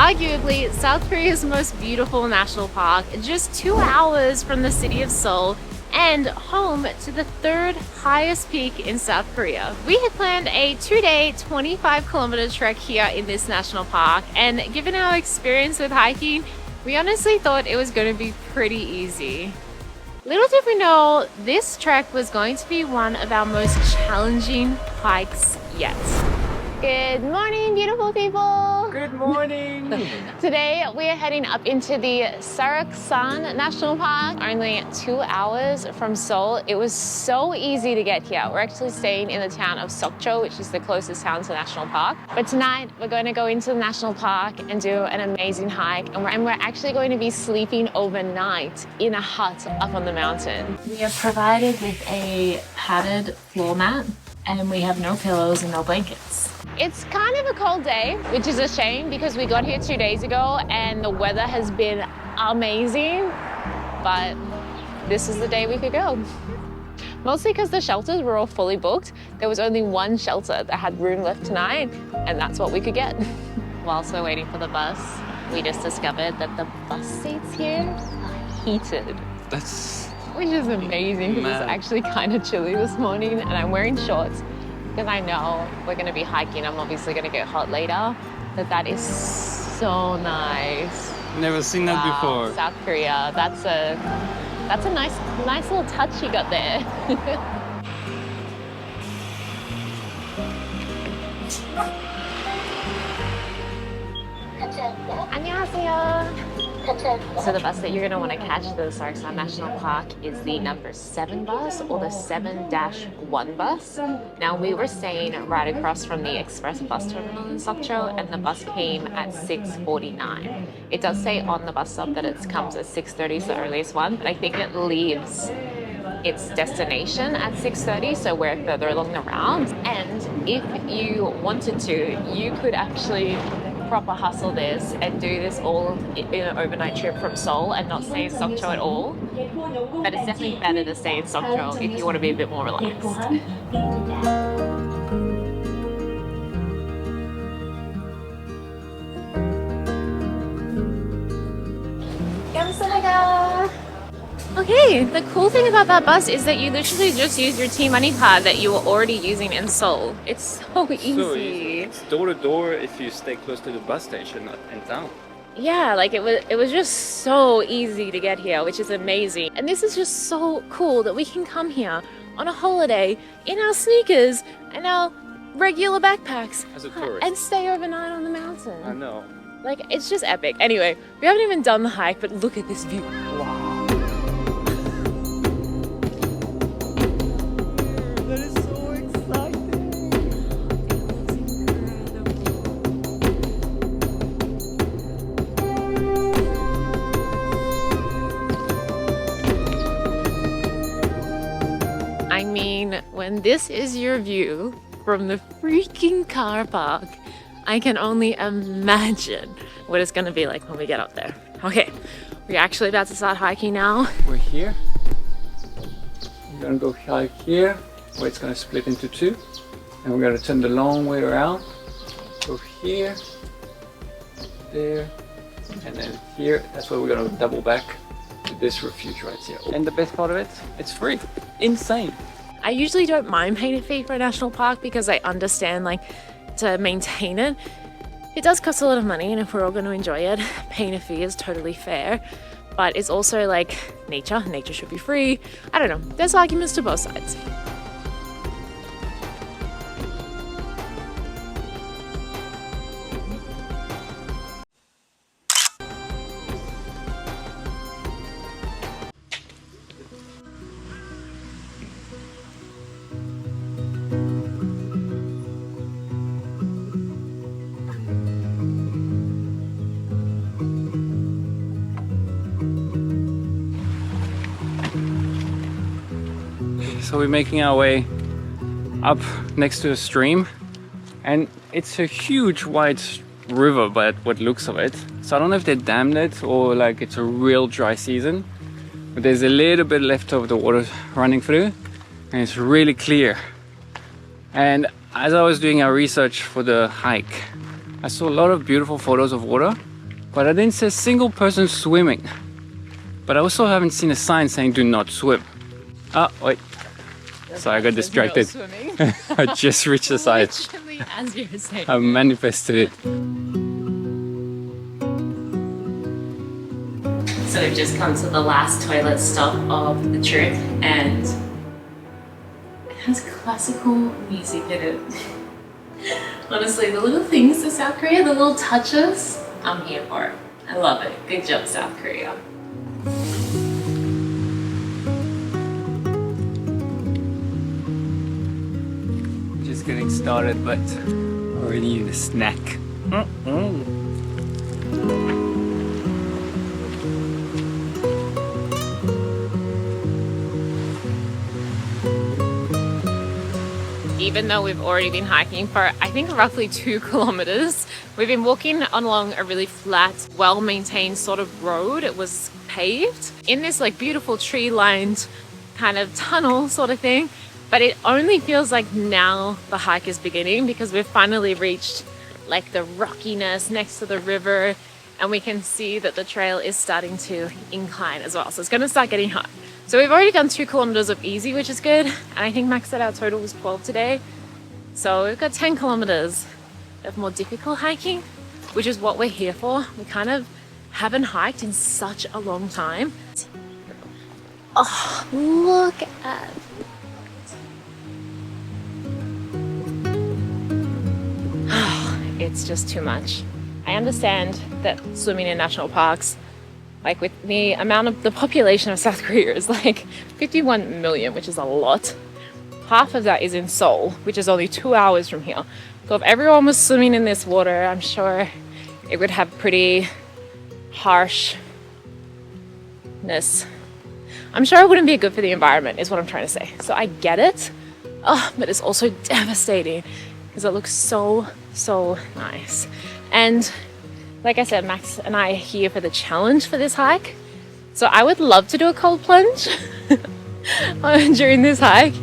arguably South Korea's most beautiful national park, just 2 hours from the city of Seoul and home to the third highest peak in South Korea. We had planned a 2-day, 25-kilometer trek here in this national park, and given our experience with hiking, we honestly thought it was going to be pretty easy. Little did we know, this trek was going to be one of our most challenging hikes yet. Good morning, beautiful people! Good morning! Today we are heading up into the Seoraksan National Park, only 2 hours from Seoul. It was so easy to get here. We're actually staying in the town of Sokcho, which is the closest town to the national park. But tonight we're going to go into the national park and do an amazing hike. And we're actually going to be sleeping overnight in a hut up on the mountain. We are provided with a padded floor mat, and we have no pillows and no blankets. It's kind of a cold day, which is a shame because we got here 2 days ago and the weather has been amazing, but this is the day we could go. Mostly because the shelters were all fully booked. There was only one shelter that had room left tonight, and that's what we could get. Whilst we're waiting for the bus, we just discovered that the bus seats here are heated. Which is amazing because it's actually kind of chilly this morning, and I'm wearing shorts because I know we're going to be hiking. I'm obviously going to get hot later, but that is so nice. Never seen that before. South Korea. That's a nice little touch you got there. 안녕하세요. So the bus that you're going to want to catch to the Seoraksan National Park is the number 7 bus or the 7-1 bus. Now we were staying right across from the express bus terminal in Sokcho, and the bus came at 6:49. It does say on the bus stop that it comes at 6:30, is the earliest one, but I think it leaves its destination at 6:30, so we're further along the route. And if you wanted to, you could actually proper hustle this and do this all in an overnight trip from Seoul and not stay in Sokcho at all. But it's definitely better to stay in Sokcho if you want to be a bit more relaxed. 감사합니다. Okay, the cool thing about that bus is that you literally just use your T-Money card that you were already using in Seoul. It's so easy. So easy. It's door to door if you stay close to the bus station in town. Yeah, like it was just so easy to get here, which is amazing. And this is just so cool that we can come here on a holiday in our sneakers and our regular backpacks As a tourist. and stay overnight on the mountain. I know. Like, it's just epic. Anyway, we haven't even done the hike, but look at this view. Wow. I mean, when this is your view from the freaking car park, I can only imagine what it's gonna be like when we get up there. Okay, we're actually about to start hiking now. We're here. We're gonna go hike here, where it's gonna split into 2. And we're gonna turn the long way around. Go here, there, and then here. That's where we're gonna double back to this refuge right here. And the best part of it, it's free. Insane. I usually don't mind paying a fee for a national park because I understand, like, to maintain it, it does cost a lot of money, and if we're all going to enjoy it, paying a fee is totally fair. But it's also like nature should be free. I don't know, there's arguments to both sides. So we're making our way up next to a stream, and it's a huge wide river by what looks of it. So I don't know if they dammed it or like it's a real dry season, but there's a little bit left of the water running through, and it's really clear. And as I was doing our research for the hike, I saw a lot of beautiful photos of water, but I didn't see a single person swimming. But I also haven't seen a sign saying do not swim. Oh, wait. Sorry, I got distracted. No I just reached the side. Literally as you're saying. I manifested it. So we've just come to the last toilet stop of the trip, and it has classical music in it. Honestly, the little things to South Korea, the little touches, I'm here for it. I love it. Good job, South Korea. Just getting started, but already in a snack. Even though we've already been hiking for, I think, roughly 2 kilometers, we've been walking along a really flat, well-maintained sort of road. It was paved in this like beautiful tree-lined kind of tunnel sort of thing. But it only feels like now the hike is beginning, because we've finally reached like the rockiness next to the river, and we can see that the trail is starting to incline as well. So it's going to start getting hot. So we've already done 2 kilometers of easy, which is good. And I think Max said our total was 12 today. So we've got 10 kilometers of more difficult hiking, which is what we're here for. We kind of haven't hiked in such a long time. Oh, look at it's just too much. I understand that swimming in national parks, like with the amount of the population of South Korea is like 51 million, which is a lot. Half of that is in Seoul, which is only 2 hours from here. So if everyone was swimming in this water, I'm sure it would have pretty harshness. I'm sure it wouldn't be good for the environment, is what I'm trying to say. So I get it, but it's also devastating because it looks so nice. And like I said, Max and I are here for the challenge for this hike. So I would love to do a cold plunge during this hike,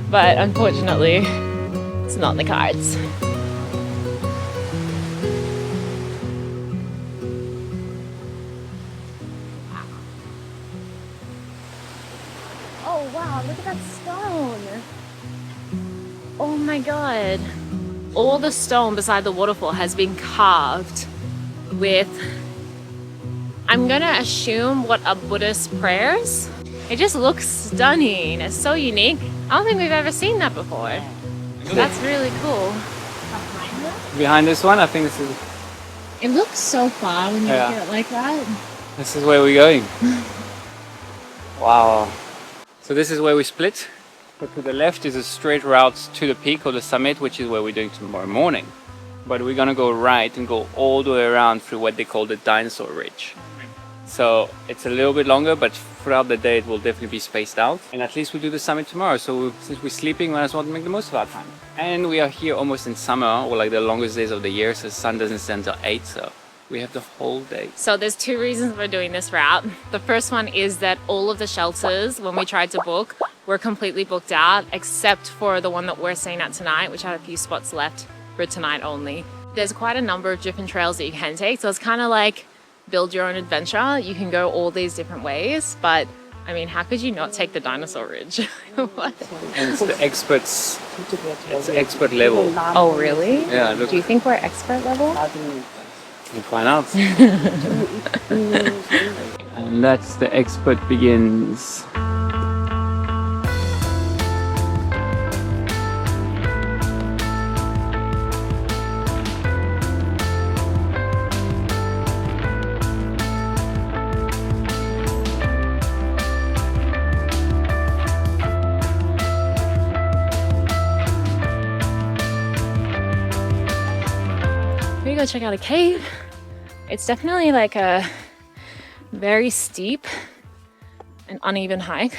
but unfortunately, it's not in the cards. Oh wow, look at that stone. Oh my god. All the stone beside the waterfall has been carved with, I'm gonna assume, what are Buddhist prayers. It just looks stunning. It's so unique. I don't think we've ever seen that before. That's really cool. Behind this one, I think this is... It looks so far when you look at it like that. This is where we're going. Wow. So this is where we split. But to the left is a straight route to the peak or the summit, which is where we're doing tomorrow morning. But we're gonna go right and go all the way around through what they call the dinosaur ridge. So it's a little bit longer, but throughout the day it will definitely be spaced out. And at least we'll do the summit tomorrow. So since we're sleeping, we might as well make the most of our time. And we are here almost in summer, or like the longest days of the year, so the sun doesn't set until 8, so we have the whole day. So there's 2 reasons we're doing this route. The first one is that all of the shelters, when we tried to book, were completely booked out, except for the one that we're staying at tonight, which had a few spots left for tonight only. There's quite a number of different trails that you can take, so it's kind of like build your own adventure. You can go all these different ways, but I mean, how could you not take the dinosaur ridge? What? And it's the experts, it's expert level. Oh really? Yeah, look. Do you think we're expert level? We'll find out. And that's the expert begins. We're gonna go check out a cave. It's definitely like a very steep and uneven hike.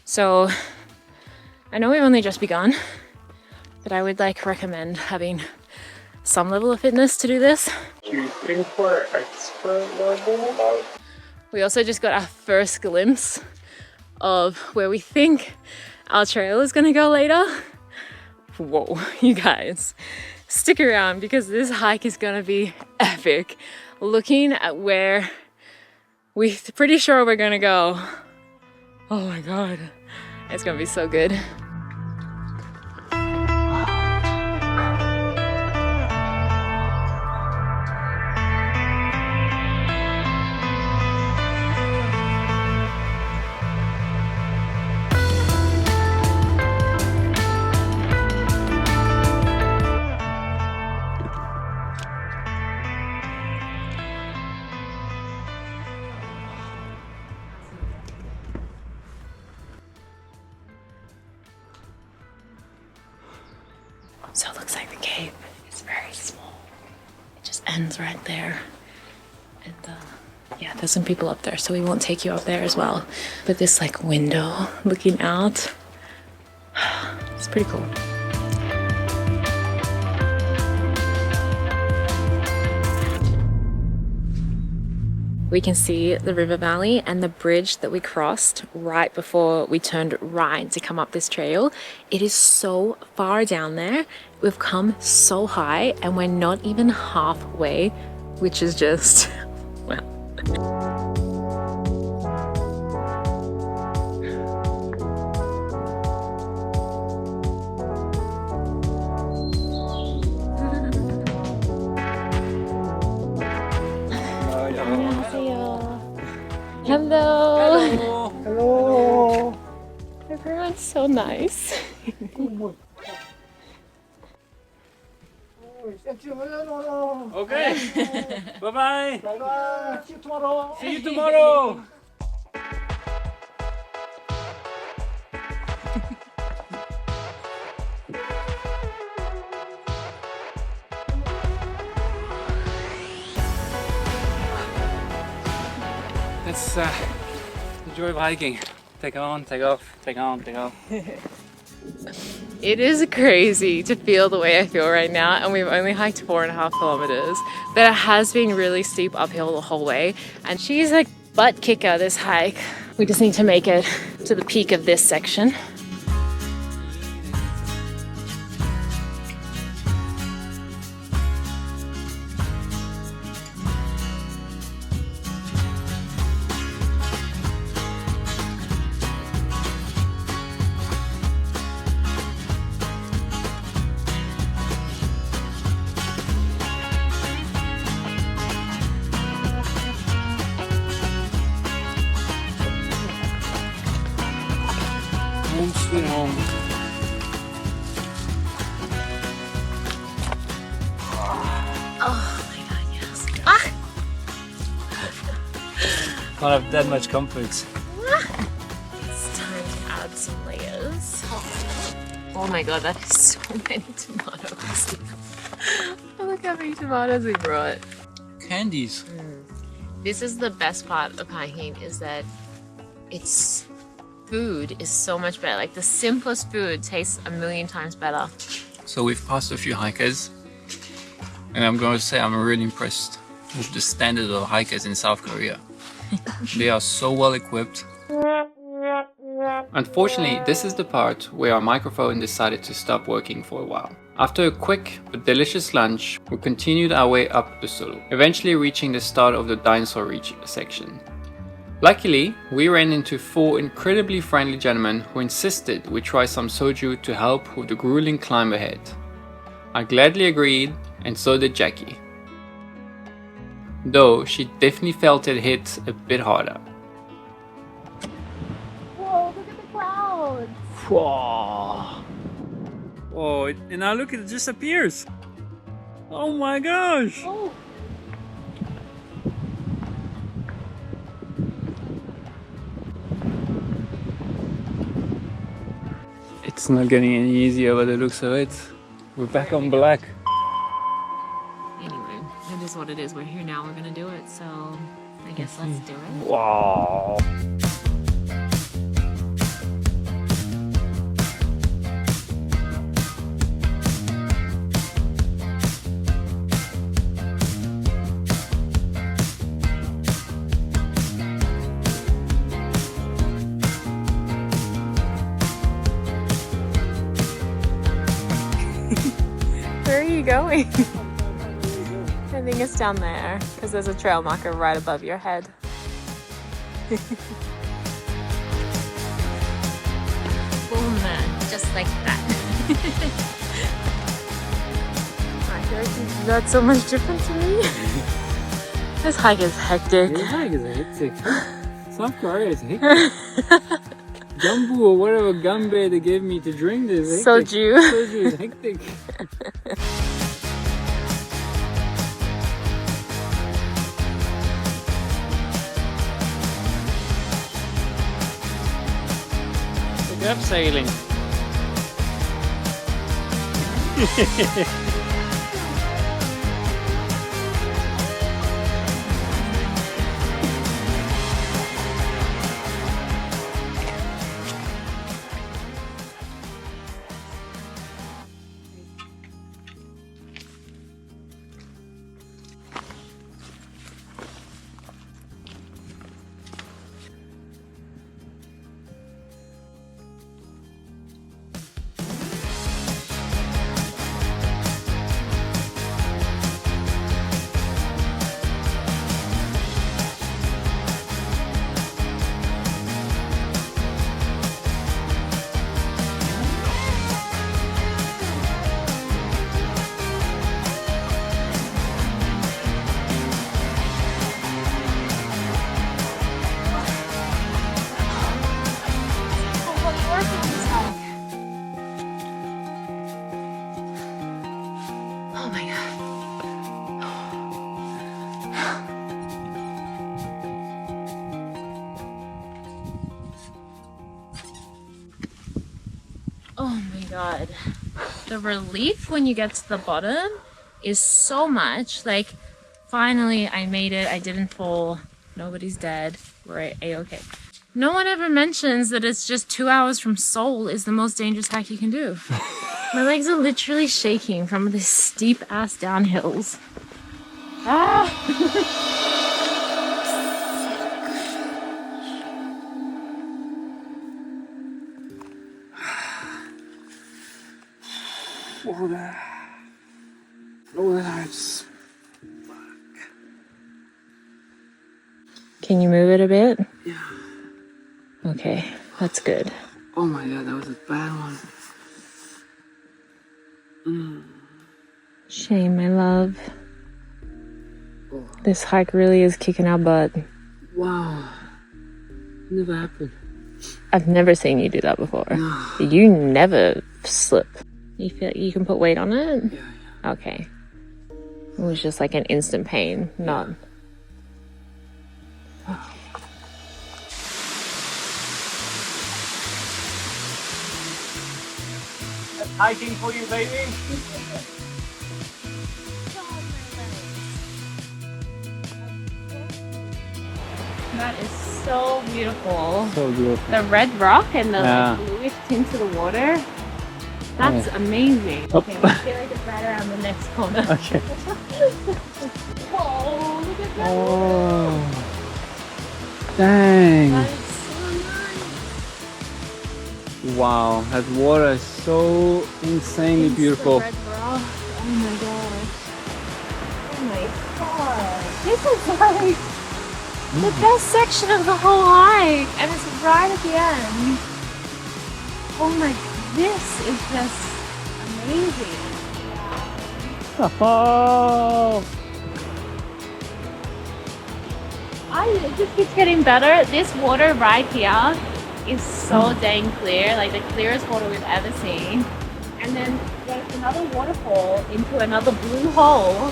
So I know we've only just begun, but I would like recommend having some level of fitness to do this. Do you think we're expert level? We also just got our first glimpse of where we think our trail is gonna go later. Whoa, you guys. Stick around because this hike is gonna be epic. looking at where we're pretty sure we're gonna go. Oh my God, it's gonna be so good. So it looks like the cave is very small. It just ends right there. And yeah, there's some people up there, so we won't take you up there as well. But this like window looking out, it's pretty cool. We can see the river valley and the bridge that we crossed right before we turned right to come up this trail. It is so far down there. We've come so high and we're not even halfway, which is just, well. Hello. Hello. Hello. Everyone's so nice. Okay. Bye-bye. Bye-bye. See you tomorrow. See you tomorrow. That's the joy of hiking. Take on, take off, take on, take off. It is crazy to feel the way I feel right now, and we've only hiked 4.5 kilometers, but it has been really steep uphill the whole way, and she's a butt kicker this hike. We just need to make it to the peak of this section. Home sweet home. Oh my God, yes. Ah! Don't have that much comfort. It's time to add some layers. Oh my God, that is so many tomatoes. Look how many tomatoes we brought. Candies. This is the best part of hiking, is that it's food is so much better. Like the simplest food tastes a million times better. So we've passed a few hikers, and I'm going to say I'm really impressed with the standard of hikers in South Korea. They are so well equipped. Unfortunately, this is the part where our microphone decided to stop working for a while. After a quick but delicious lunch, we continued our way up the slope, eventually reaching the start of the dinosaur reach section. Luckily, we ran into 4 incredibly friendly gentlemen who insisted we try some soju to help with the grueling climb ahead. I gladly agreed, and so did Jackie. Though she definitely felt it hit a bit harder. Whoa, look at the clouds. Whoa! Oh, and now look, it just appears! Oh my gosh! Oh. It's not getting any easier by the looks of it. We're back on black. Anyway, it is what it is. We're here now. We're gonna do it. So I guess let's do it. Wow! Where are you going? I think think it's down there because there's a trail marker right above your head. Boom, just like that. I feel like it's not so much different to me. This hike is hectic. This hike is hectic. South Korea is hectic. Jambu or whatever gumbe they gave me to drink this. Soju. Soju is hectic. Good job sailing. Oh my god. Oh my god. The relief when you get to the bottom is so much. Like, finally I made it. I didn't fall. Nobody's dead. We're a-okay. No one ever mentions that it's just 2 hours from Seoul is the most dangerous hike you can do. My legs are literally shaking from these steep ass downhills. Ah! Oh, that hurts. Can you move it a bit? Yeah. Okay, that's good. Oh my god, that was a bad one. Shame, my love. Oh. This hike really is kicking our butt. Wow. Never happened. I've never seen you do that before. No. You never slip. You feel you can put weight on it? Yeah. Okay. It was just like an instant pain, not... That's hiking for you, baby. That is so beautiful. So beautiful. The red rock and the Yeah. like, bluish tint to the water. That's amazing. Oh. Okay, I feel like it's right around the next corner. Okay. Whoa, look at that. Oh. Dang. That is so nice. Wow, that water is so insanely It's the beautiful. red rock. Oh my gosh. Oh my god. This is like the best section of the whole hike. And it's right at the end. Oh my, this is just amazing. Oh. It just keeps getting better. This water right here is so dang clear, like the clearest water we've ever seen. And then there's another waterfall into another blue hole.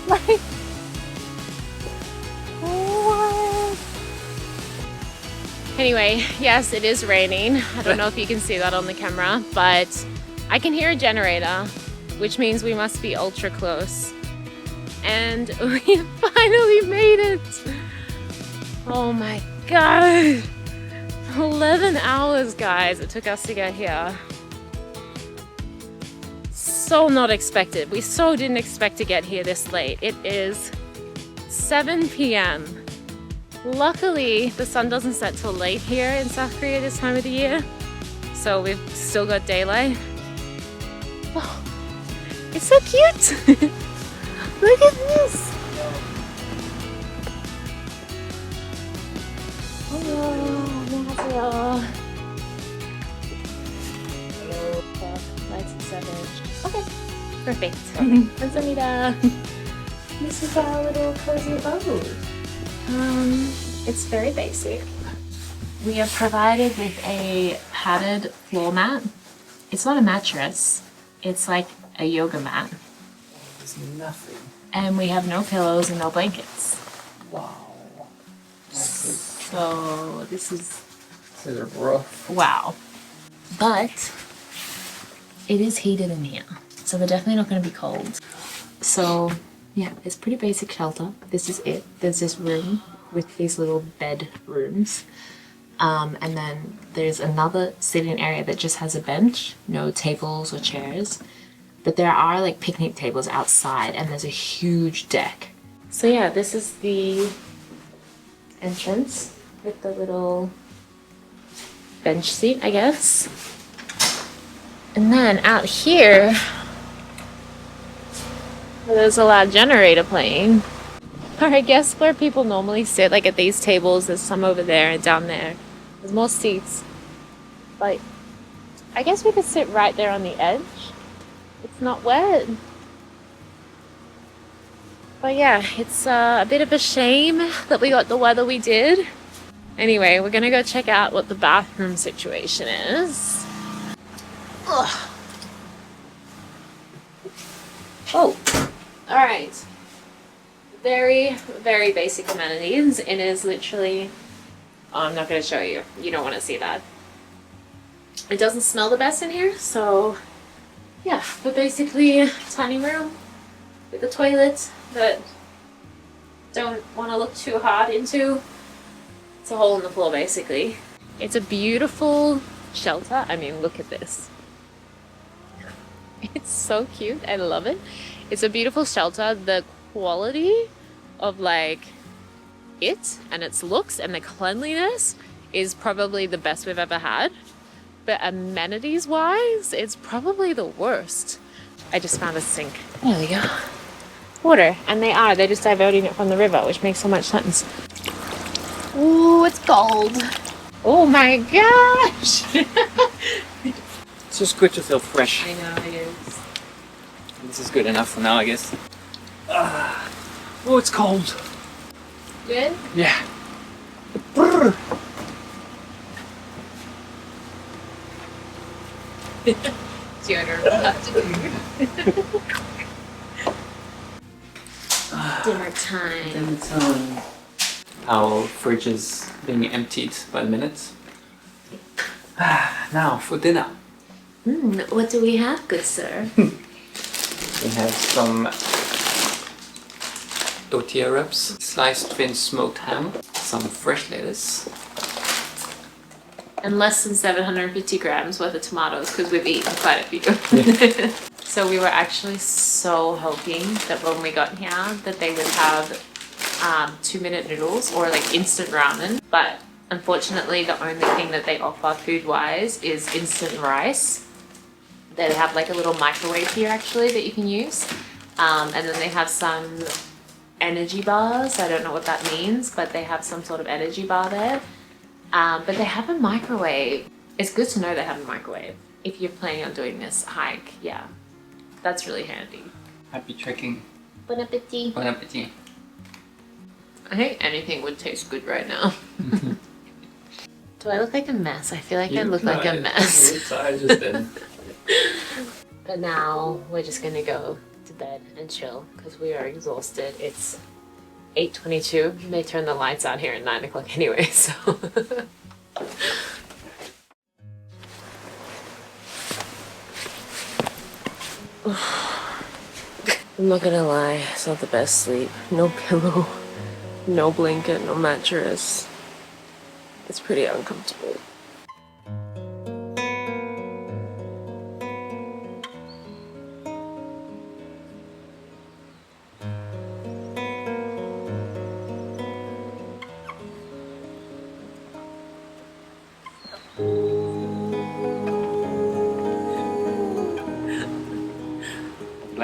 Like, what? Anyway, yes, it is raining. I don't know if you can see that on the camera, but I can hear a generator, which means we must be ultra close. And we finally made it. Oh my god. 11 hours, guys, it took us to get here. So not expected. We so didn't expect to get here this late. It is 7 p.m. Luckily, the sun doesn't set till late here in South Korea this time of the year. So we've still got daylight. Oh, it's so cute. Look at this. Hello, 안녕하세요. Hello. Lights and 7. Okay, perfect. 감사합니다. This is our little cozy abode. It's very basic. We are provided with a padded floor mat. It's not a mattress. It's like a yoga mat. There's nothing. And we have no pillows and no blankets. Wow. So this is rough. wow. But it is heated in here. So we're definitely not going to be cold. So yeah, it's pretty basic shelter. This is it. There's this room with these little bed rooms. And then there's another sitting area that just has a bench, no tables or chairs. But there are like picnic tables outside and there's a huge deck. So yeah, this is the entrance with the little bench seat, I guess. And then out here, there's a loud generator playing. Or I guess where people normally sit, like at these tables, there's some over there and down there. There's more seats. Like, I guess we could sit right there on the edge. It's not wet. But yeah, it's a bit of a shame that we got the weather we did. Anyway, we're gonna go check out what the bathroom situation is. Ugh. Oh, all right. Very, very basic amenities. It is literally, oh, I'm not gonna show you. You don't wanna see that. It doesn't smell the best in here, so yeah, but basically a tiny room with a toilet that don't want to look too hard into. It's a hole in the floor basically. It's a beautiful shelter. I mean, look at this. It's so cute. I love it. It's a beautiful shelter. The quality of like it and its looks and the cleanliness is probably the best we've ever had. But amenities wise, it's probably the worst. I just found a sink. There we go. Water. And they're just diverting it from the river, which makes so much sense. Ooh, it's cold. Oh my gosh. It's just good to feel fresh. I know it is. This is good enough for now, I guess. Oh, it's cold. Good? Yeah. Dinner. Dinner time. Our fridge is being emptied by the minute. Now for dinner. What do we have, good sir? We have some tortilla wraps, sliced thin smoked ham, some fresh lettuce. And less than 750 grams worth of tomatoes because we've eaten quite a few. Yeah. So we were actually so hoping that when we got here that they would have 2-minute noodles or like instant ramen. But unfortunately the only thing that they offer food-wise is instant rice. They have like a little microwave here actually that you can use. And then they have some energy bars. I don't know what that means, but they have some sort of energy bar there. But they have a microwave. It's good to know they have a microwave if you're planning on doing this hike. Yeah, that's really handy. Happy trekking. Bon appetit. Bon appetit. I think anything would taste good right now. Do I look like a mess? I feel like I look like a mess. I just did. But now we're just gonna go to bed and chill because we are exhausted. It's 8:22. They turn the lights out here at 9 o'clock anyway, so. I'm not gonna lie, it's not the best sleep. No pillow, no blanket, no mattress. It's pretty uncomfortable.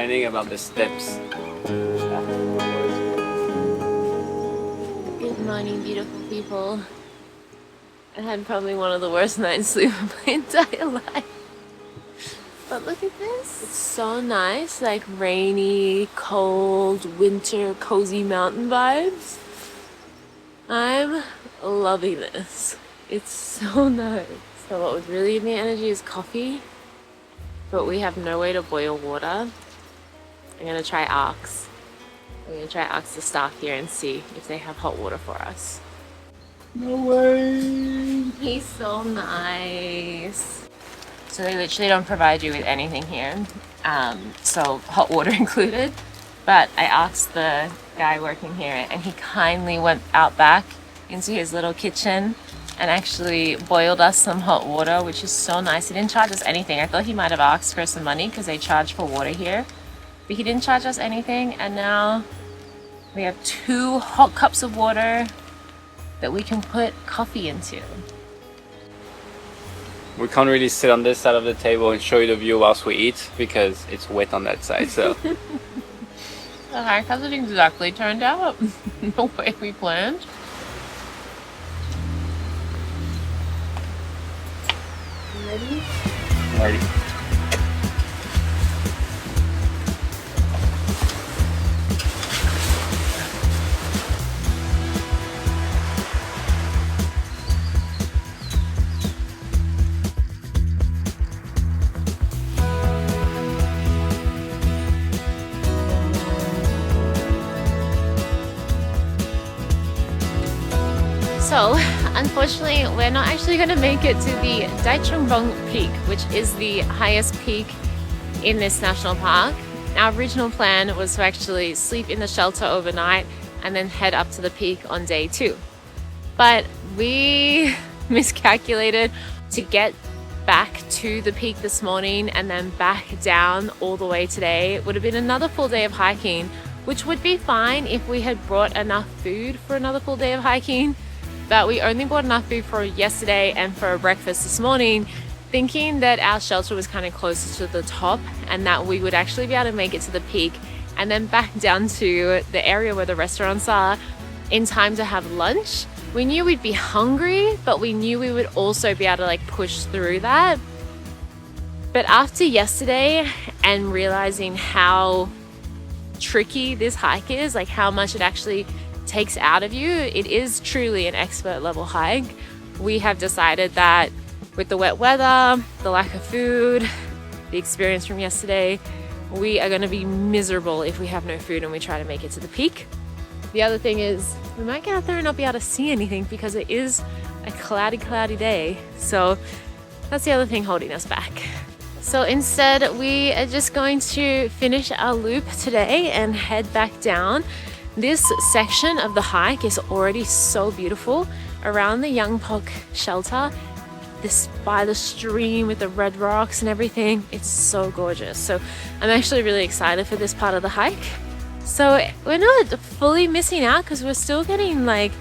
complaining about the steps. Good morning, beautiful people. I had probably one of the worst night's sleep of my entire life. But look at this. It's so nice, like rainy, cold, winter, cozy mountain vibes. I'm loving this. It's so nice. So what would really give me energy is coffee, but we have no way to boil water. I'm gonna try Arcs. I'm gonna try ask the staff here and see if they have hot water for us. No way! He's so nice. So they literally don't provide you with anything here, so hot water included. But I asked the guy working here and he kindly went out back into his little kitchen and actually boiled us some hot water, which is so nice. He didn't charge us anything. I thought he might have asked for some money because they charge for water here, but he didn't charge us anything. And now we have 2 hot cups of water that we can put coffee into. We can't really sit on this side of the table and show you the view whilst we eat because it's wet on that side, so. The hike hasn't exactly turned out the way we planned. Ready? Ready. So, unfortunately, we're not actually going to make it to the Daichongbong Peak, which is the highest peak in this national park. Our original plan was to actually sleep in the shelter overnight and then head up to the peak on day 2. But we miscalculated to get back to the peak this morning and then back down all the way today. It would have been another full day of hiking, which would be fine if we had brought enough food for another full day of hiking. But we only bought enough food for yesterday and for breakfast this morning, thinking that our shelter was kind of closer to the top and that we would actually be able to make it to the peak and then back down to the area where the restaurants are in time to have lunch. We knew we'd be hungry, but we knew we would also be able to like push through that. But after yesterday and realizing how tricky this hike is, like how much it actually takes out of you, it is truly an expert level hike. We have decided that with the wet weather, the lack of food, the experience from yesterday, we are going to be miserable if we have no food and we try to make it to the peak. The other thing is we might get out there and not be able to see anything because it is a cloudy day. So that's the other thing holding us back. So instead, we are just going to finish our loop today and head back down. This section of the hike is already so beautiful around the Yangpok shelter. This by the stream with the red rocks and everything. It's so gorgeous. So I'm actually really excited for this part of the hike. So we're not fully missing out because we're still getting like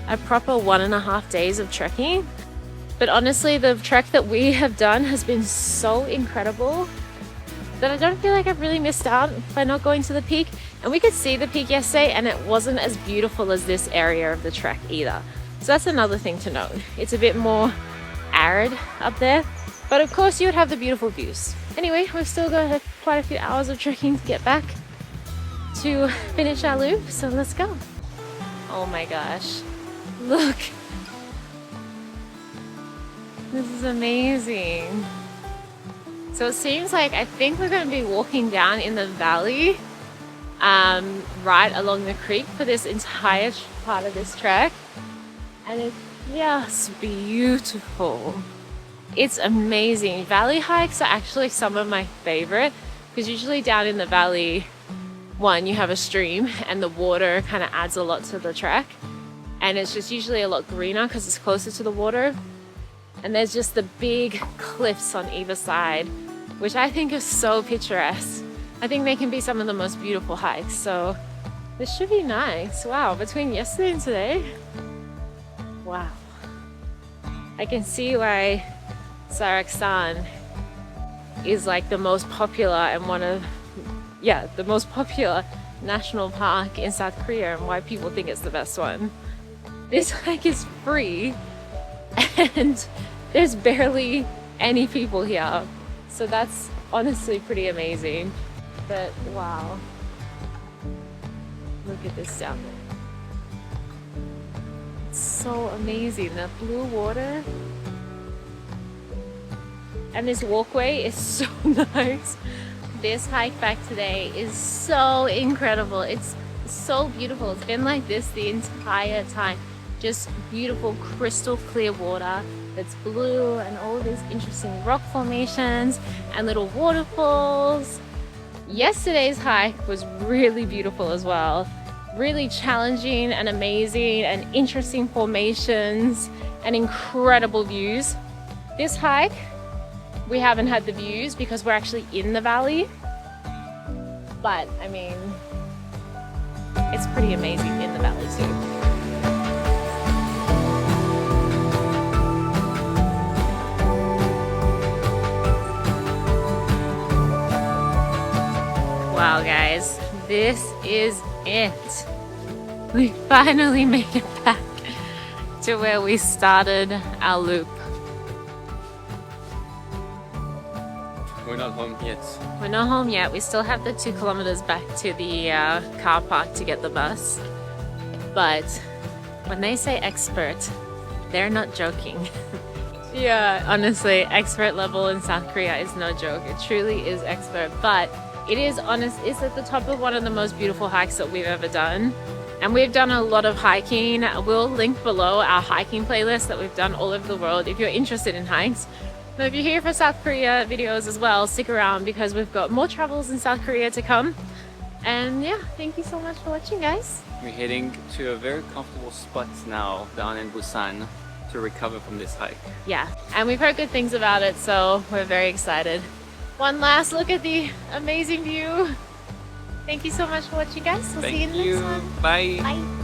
a proper 1.5 days of trekking. But honestly, the trek that we have done has been so incredible that I don't feel like I've really missed out by not going to the peak. And we could see the peak yesterday and it wasn't as beautiful as this area of the trek either. So that's another thing to note. It's a bit more arid up there, but of course you would have the beautiful views. Anyway, we've still got quite a few hours of trekking to get back to finish our loop, so let's go. Oh my gosh, look. This is amazing. So it seems like I think we're going to be walking down in the valley right along the creek for this entire part of this trek, and it's just beautiful. It's amazing. Valley hikes are actually some of my favorite because usually down in the valley, one, you have a stream and the water kind of adds a lot to the trek, and it's just usually a lot greener because it's closer to the water, and there's just the big cliffs on either side, which I think is so picturesque. I think they can be some of the most beautiful hikes, so this should be nice. Wow, between yesterday and today, wow. I can see why Seoraksan is like the most popular and one of yeah, the most popular national park in South Korea and why people think it's the best one. This hike is free and there's barely any people here. So that's honestly pretty amazing. But wow, look at this down there. It's so amazing, the blue water. And this walkway is so nice. This hike back today is so incredible. It's so beautiful. It's been like this the entire time. Just beautiful crystal clear water that's blue and all these interesting rock formations and little waterfalls. Yesterday's hike was really beautiful as well. Really challenging and amazing and interesting formations and incredible views. This hike, we haven't had the views because we're actually in the valley. But I mean, it's pretty amazing in the valley too. Wow guys, this is it. We finally made it back to where we started our loop. We're not home yet. We're not home yet. We still have the 2 kilometers back to the car park to get the bus. But when they say expert, they're not joking. Yeah, honestly, expert level in South Korea is no joke. It truly is expert. But it is honest, it's at the top of one of the most beautiful hikes that we've ever done. And we've done a lot of hiking. We'll link below our hiking playlist that we've done all over the world if you're interested in hikes. But if you're here for South Korea videos as well, stick around because we've got more travels in South Korea to come. And yeah, thank you so much for watching, guys. We're heading to a very comfortable spot now down in Busan to recover from this hike. Yeah, and we've heard good things about it, so we're very excited. One last look at the amazing view. Thank you so much for watching, guys. We'll see you in the next one. Bye. Bye.